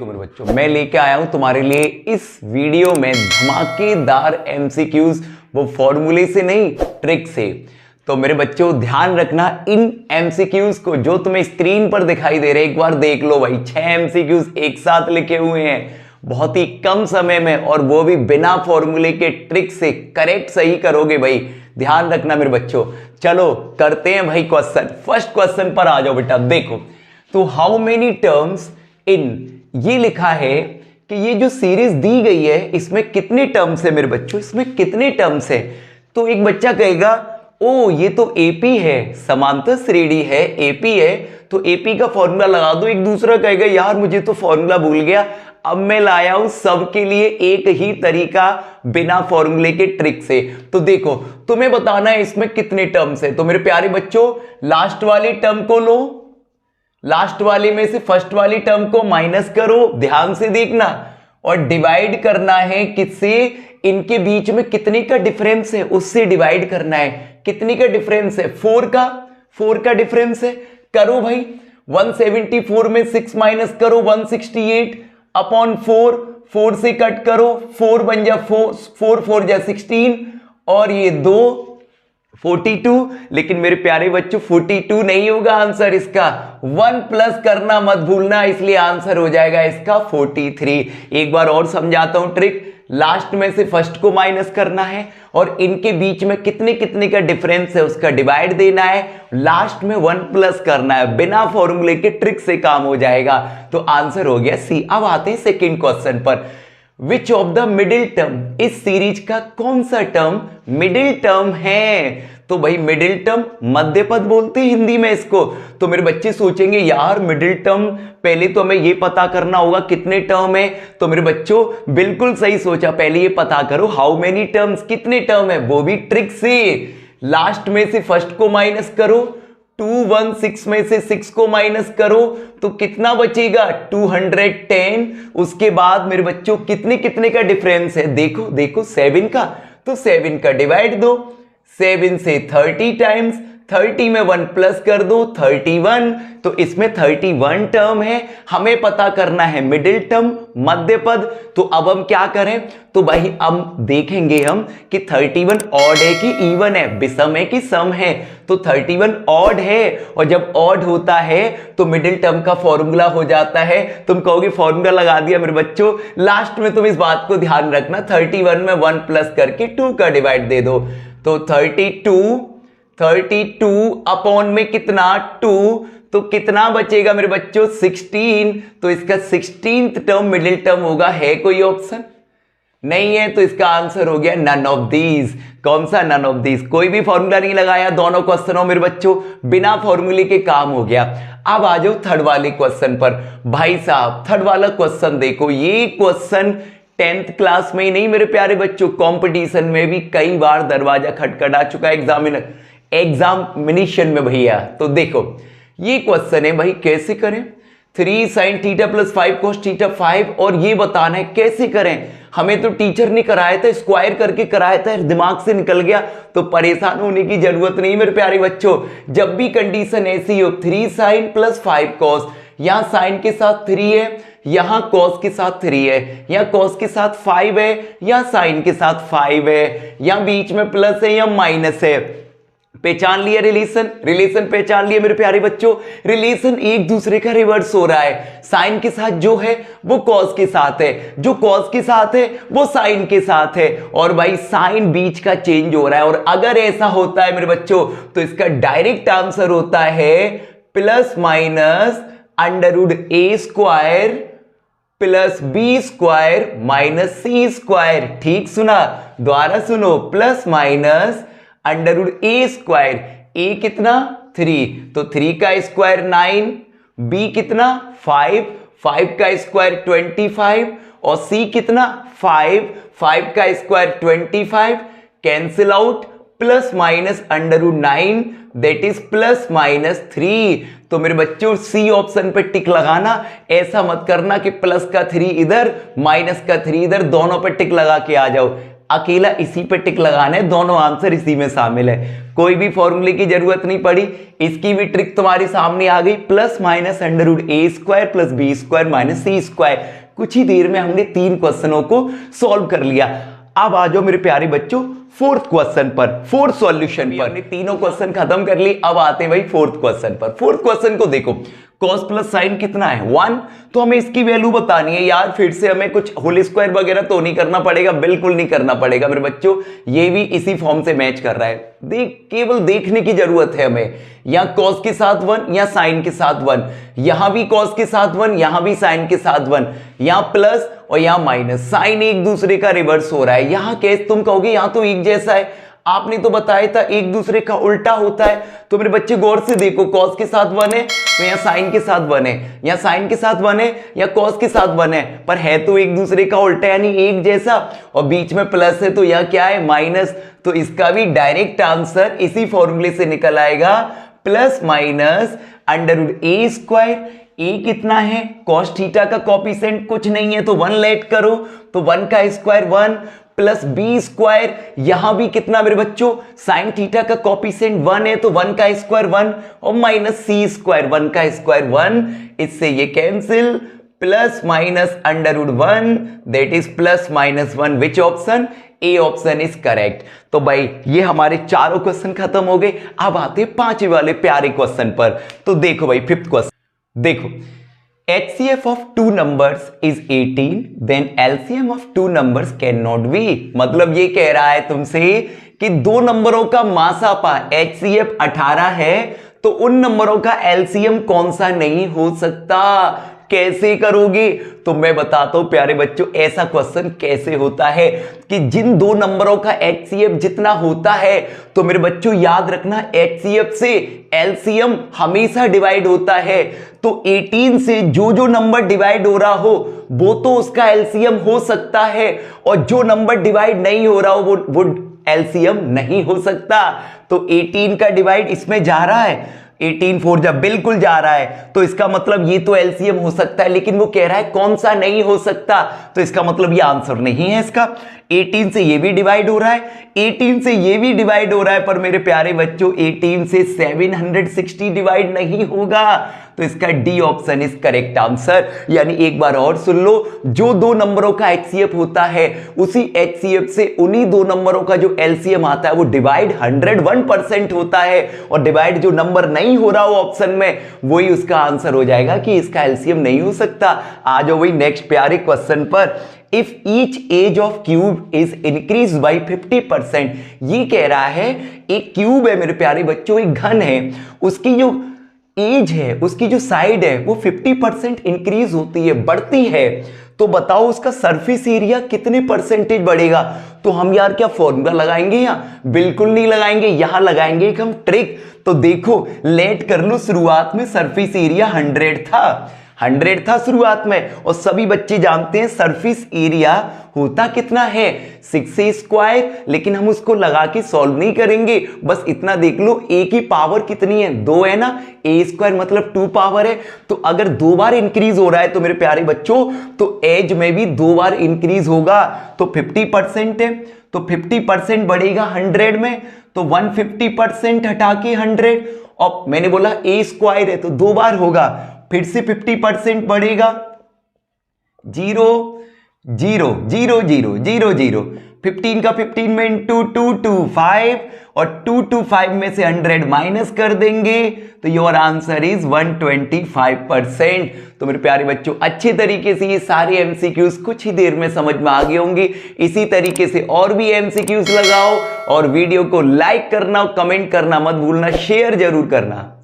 तो मेरे बच्चों मैं लेके आया हूं तुम्हारे लिए इस वीडियो में धमाकेदार एमसीक्यूज, वो फॉर्मूले से नहीं ट्रिक से। तो मेरे बच्चों ध्यान रखना इन एमसीक्यूज को जो तुम्हें स्क्रीन पर दिखाई दे रहे, एक बार देख लो भाई। 6 एमसीक्यूज एक साथ लिखे हुए हैं बहुत ही कम समय में, और वो भी बिना फॉर्मूले के ट्रिक से। करेक्ट सही करोगे भाई, ध्यान रखना मेरे बच्चों। चलो करते हैं भाई क्वेश्चन। फर्स्ट क्वेश्चन पर आ जाओ बेटा। देखो तो हाउ मेनी टर्म्स इन, ये लिखा है कि ये जो सीरीज दी गई है इसमें कितने टर्म्स है मेरे बच्चों, इसमें कितने टर्म्स है। तो एक बच्चा कहेगा ओ ये तो एपी है, समांतर श्रेणी है, एपी है, तो एपी का फॉर्मूला लगा दो। एक दूसरा कहेगा यार मुझे तो फॉर्मूला भूल गया, अब मैं लाया हूं सबके लिए एक ही तरीका बिना फॉर्मूले के ट्रिक से। तो देखो तुम्हें बताना है इसमें कितने टर्म्स है। तो मेरे प्यारे बच्चों लास्ट वाली टर्म को लो, लास्ट वाले में से फर्स्ट वाली टर्म को माइनस करो, ध्यान से देखना, और डिवाइड करना है किससे, इनके बीच में कितने का डिफरेंस है उससे डिवाइड करना है। कितने का डिफरेंस है, 4 का डिफरेंस है। करो भाई 174 में 6 माइनस करो 168 अपॉन 4 से कट करो, 4 बन जा 4 जा 16 और ये 2 42। लेकिन मेरे प्यारे बच्चों 42 नहीं होगा आंसर इसका, 1 प्लस करना मत भूलना, इसलिए आंसर हो जाएगा इसका 43। एक बार और समझाता हूं ट्रिक। लास्ट में से फर्स्ट को माइनस करना है और इनके बीच में कितने कितने का डिफरेंस है उसका डिवाइड देना है, लास्ट में 1 प्लस करना है। बिना फॉर्मूले के ट्रिक से काम हो जाएगा। तो आंसर हो गया सी। अब आते हैं सेकेंड क्वेश्चन पर। Which of the middle term, इस सीरीज का कौन सा टर्म मिडिल टर्म है। तो भाई मिडिल टर्म मध्य पद बोलते हैं हिंदी में इसको। तो मेरे बच्चे सोचेंगे यार मिडिल टर्म, पहले तो हमें ये पता करना होगा कितने टर्म है। तो मेरे बच्चों बिल्कुल सही सोचा, पहले ये पता करो हाउ मेनी टर्म्स, कितने टर्म है, वो भी ट्रिक से। लास्ट में से फर्स्ट को माइनस करो, 216 में से 6 को माइनस करो तो कितना बचेगा 210। उसके बाद मेरे बच्चों कितने कितने का डिफरेंस है, देखो देखो 7 का, तो 7 का डिवाइड दो 7 से 30 टाइम्स, 30 में 1 प्लस कर दो 31। तो इसमें 31 टर्म है, हमें पता करना है मिडिल टर्म मध्य पद। तो अब हम क्या करें, तो भाई अब देखेंगे हम कि 31 ऑड है कि इवन है, विषम है कि सम है। तो 31 ऑड है, और जब ऑड होता है तो मिडिल टर्म का फॉर्मूला हो जाता है। तुम कहोगे फॉर्मूला लगा दिया मेरे बच्चों, लास्ट में तुम इस बात को ध्यान रखना 31 में 1 प्लस करके 2 का डिवाइड दे दो। तो 32 अपॉन में कितना 2, तो कितना बचेगा मेरे बच्चों 16। तो इसका 16th टर्म मिडिल टर्म होगा। है कोई ऑप्शन, नहीं है, तो इसका आंसर हो गया नन ऑफ दीज। कौन सा नन ऑफ दीज, कोई भी फॉर्मूला नहीं लगाया दोनों क्वेश्चनों मेरे बच्चों, बिना फॉर्मूले के काम हो गया। अब आ जाओ थर्ड वाले क्वेश्चन पर। भाई साहब थर्ड वाला क्वेश्चन देखो, ये क्वेश्चन 10th क्लास में ही नहीं मेरे प्यारे बच्चों, कंपटीशन में भी कई बार दरवाजा खटखटा चुका है एग्जामिनेशन में भैया। तो देखो ये क्वेश्चन है भाई, कैसे करें 3 sin theta plus 5 cos theta 5, और ये बताना है कैसे करें। हमें तो टीचर ने कराया था, स्क्वायर करके कराया था, दिमाग से निकल गया, तो परेशान होने की जरूरत नहीं मेरे प्यारे बच्चों। जब भी कंडीशन ऐसी हो 3 sin प्लस 5 cos, यहां साइन के साथ 3 है, यहां कॉस के साथ 3 है, या कॉस के साथ 5 है, या साइन के साथ 5 है, या बीच में प्लस है या माइनस है। पहचान लिया रिलेशन, रिलेशन पहचान लिया मेरे प्यारे बच्चों। रिलेशन एक दूसरे का रिवर्स हो रहा है, साइन के साथ जो है वो कॉस के साथ है, जो कॉस के साथ है वो साइन के साथ है, और भाई साइन बीच का चेंज हो रहा है। और अगर ऐसा होता है मेरे बच्चों तो इसका डायरेक्ट आंसर होता है plus minus under root A square plus B square minus C square. ठीक सुना, दोबारा सुनो, plus minus under root A square, A कितना 3, तो 3 का स्क्वायर 9, बी कितना 5, 5 का स्क्वायर 25, और सी कितना 5 का square 25, cancel out, plus minus under root 9 that is plus minus 3। तो मेरे बच्चों सी ऑप्शन पे टिक लगाना, ऐसा मत करना कि प्लस का 3 इधर माइनस का 3 इधर, दोनों पे टिक लगा के आ जाओ। अकेला इसी पे टिक लगाना है, दोनों आंसर इसी में शामिल है, कोई भी फॉर्मूले की जरूरत नहीं पड़ी। इसकी भी ट्रिक तुम्हारे सामने आ गई, plus minus under root A square plus B square minus C square. कुछ ही देर में हमने 3 क्वेश्चनों को सॉल्व कर लिया। अब आ जाओ मेरे प्यारे बच्चों फोर्थ क्वेश्चन पर, फोर्थ सॉल्यूशन पर। हमने तीनों क्वेश्चन खत्म कर ली, अब आते हैं भाई फोर्थ क्वेश्चन पर। फोर्थ क्वेश्चन को देखो, cos प्लस साइन कितना है 1, तो हमें इसकी वैल्यू बतानी है यार। फिर से हमें कुछ होल स्क्वायर वगैरह तो नहीं करना पड़ेगा, बिल्कुल नहीं करना पड़ेगा मेरे बच्चों, ये भी इसी फॉर्म से मैच कर रहा है। केवल देखने की जरूरत है हमें, या cos के साथ 1 या साइन के साथ 1, यहां भी cos के साथ 1, यहां भी साइन के साथ 1, यहां प्लस और यहां माइनस, साइन एक दूसरे का रिवर्स हो रहा है। यहां केस तुम कहोगे यहां तो एक जैसा है, आपने तो बताया था एक दूसरे का उल्टा होता है। तो मेरे बच्चे गौर से देखो, cos के साथ 1 है तो यहाँ साइन के साथ 1 है, या साइन के साथ 1 है या cos के साथ 1 है, पर है तो एक दूसरे का उल्टा यानी एक जैसा, और बीच में प्लस है तो यह क्या है माइनस। तो इसका भी डायरेक्ट आंसर इसी फॉर्मूले से निकल आएगा, plus minus under root A square. A कितना है, cos थीटा का कॉफिशिएंट कुछ नहीं है तो 1 लेट करो, तो 1 का स्क्वायर 1 प्लस बी स्क्वायर, यहां भी कितना मेरे बच्चों, साइन थीटा का कॉफिशिएंट 1 है तो 1 का स्क्वायर 1 और माइनस सी स्क्वायर, 1 का स्क्वायर 1, इससे ये cancel, plus minus under root 1 that is plus minus 1। Which option, A option is correct. तो भाई ये हमारे चारों क्वेश्चन खत्म हो गए। अब आते हैं पांचवें वाले प्यारे क्वेश्चन पर। तो देखो भाई फिफ्थ क्वेश्चन देखो, HCF of two numbers is 18, then LCM of two numbers cannot be। मतलब ये कह रहा है तुमसे कि दो नंबरों का मासापा HCF 18 है, तो उन नंबरों का LCM कौन सा नहीं हो सकता। कैसे करोगे, तो मैं बताता हूं प्यारे बच्चों, ऐसा क्वेश्चन कैसे होता है कि जिन दो नंबरों का HCF जितना होता है, तो मेरे बच्चों याद रखना HCF से LCM हमेशा डिवाइड होता है। तो 18 से जो जो नंबर डिवाइड हो रहा हो वो तो उसका LCM हो सकता है, और जो नंबर डिवाइड नहीं हो रहा हो वो LCM नहीं हो सकता। तो 18 का डिवाइड इसमें जा रहा है, 18 4 जब बिल्कुल जा रहा है, तो इसका मतलब ये तो एलसीएम हो सकता है, लेकिन वो कह रहा है कौन सा नहीं हो सकता, तो इसका मतलब ये आंसर नहीं है इसका। 18 से ये भी डिवाइड हो रहा है, 18 से ये भी डिवाइड हो रहा है, पर मेरे प्यारे बच्चों 18 से 760 डिवाइड नहीं होगा, तो इसका D option is correct answer. यानी एक बार और सुन लो, जो दो नंबरों का एचसीएफ होता है उसी एचसीएफ से उन्हीं दो नंबरों का जो एलसीएम आता है वो डिवाइड 101% होता है, और डिवाइड जो नंबर नहीं हो रहा हो ऑप्शन में वही उसका आंसर हो जाएगा कि इसका एलसीएम नहीं हो सकता। आ जाओ वही नेक्स्ट प्यारे क्वेश्चन पर। If each edge of cube is increase by 50%, ये कह रहा है एक क्यूब है मेरे प्यारे बच्चों, एक घन है, उसकी जो एज है, उसकी जो साइड है वो 50% इंक्रीज होती है, बढ़ती है, तो बताओ उसका सरफेस एरिया कितने परसेंटेज बढ़ेगा। तो हम यार क्या फॉर्मूला लगाएंगे, या बिल्कुल नहीं लगाएंगे, यहां लगाएंगे एक हम ट्रिक। तो देखो लेट कर लो, शुरुआत में सरफेस एरिया 100 था शुरुआत में, और सभी बच्चे जानते हैं सरफेस एरिया होता कितना है 6a स्क्वायर, लेकिन हम उसको लगा के सॉल्व नहीं करेंगे, बस इतना देख लो a की पावर कितनी है 2 है ना, a स्क्वायर मतलब 2 पावर है, तो अगर 2 बार इंक्रीज हो रहा है तो मेरे प्यारे बच्चों तो एज में भी 2 बार इंक्रीज होगा, तो 50% है, तो 50% बढ़ेगा 100 में, तो 150% हटा के 100, और मैंने बोला a स्क्वायर है तो 2 बार होगा, फिर से 50% बढ़ेगा 0 0 0 0 0 0, 15 का 15 में इंटू 2 2 5, और 2 2 5 में से 100 माइनस कर देंगे, तो योर आंसर इज 125%। तो मेरे प्यारे बच्चों अच्छे तरीके से ये सारे एमसीक्यूज कुछ ही देर में समझ में आ गए होंगे। इसी तरीके से और भी एमसीक्यूज लगाओ, और वीडियो को लाइक करना, कमेंट करना मत भूलना, शेयर जरूर करना।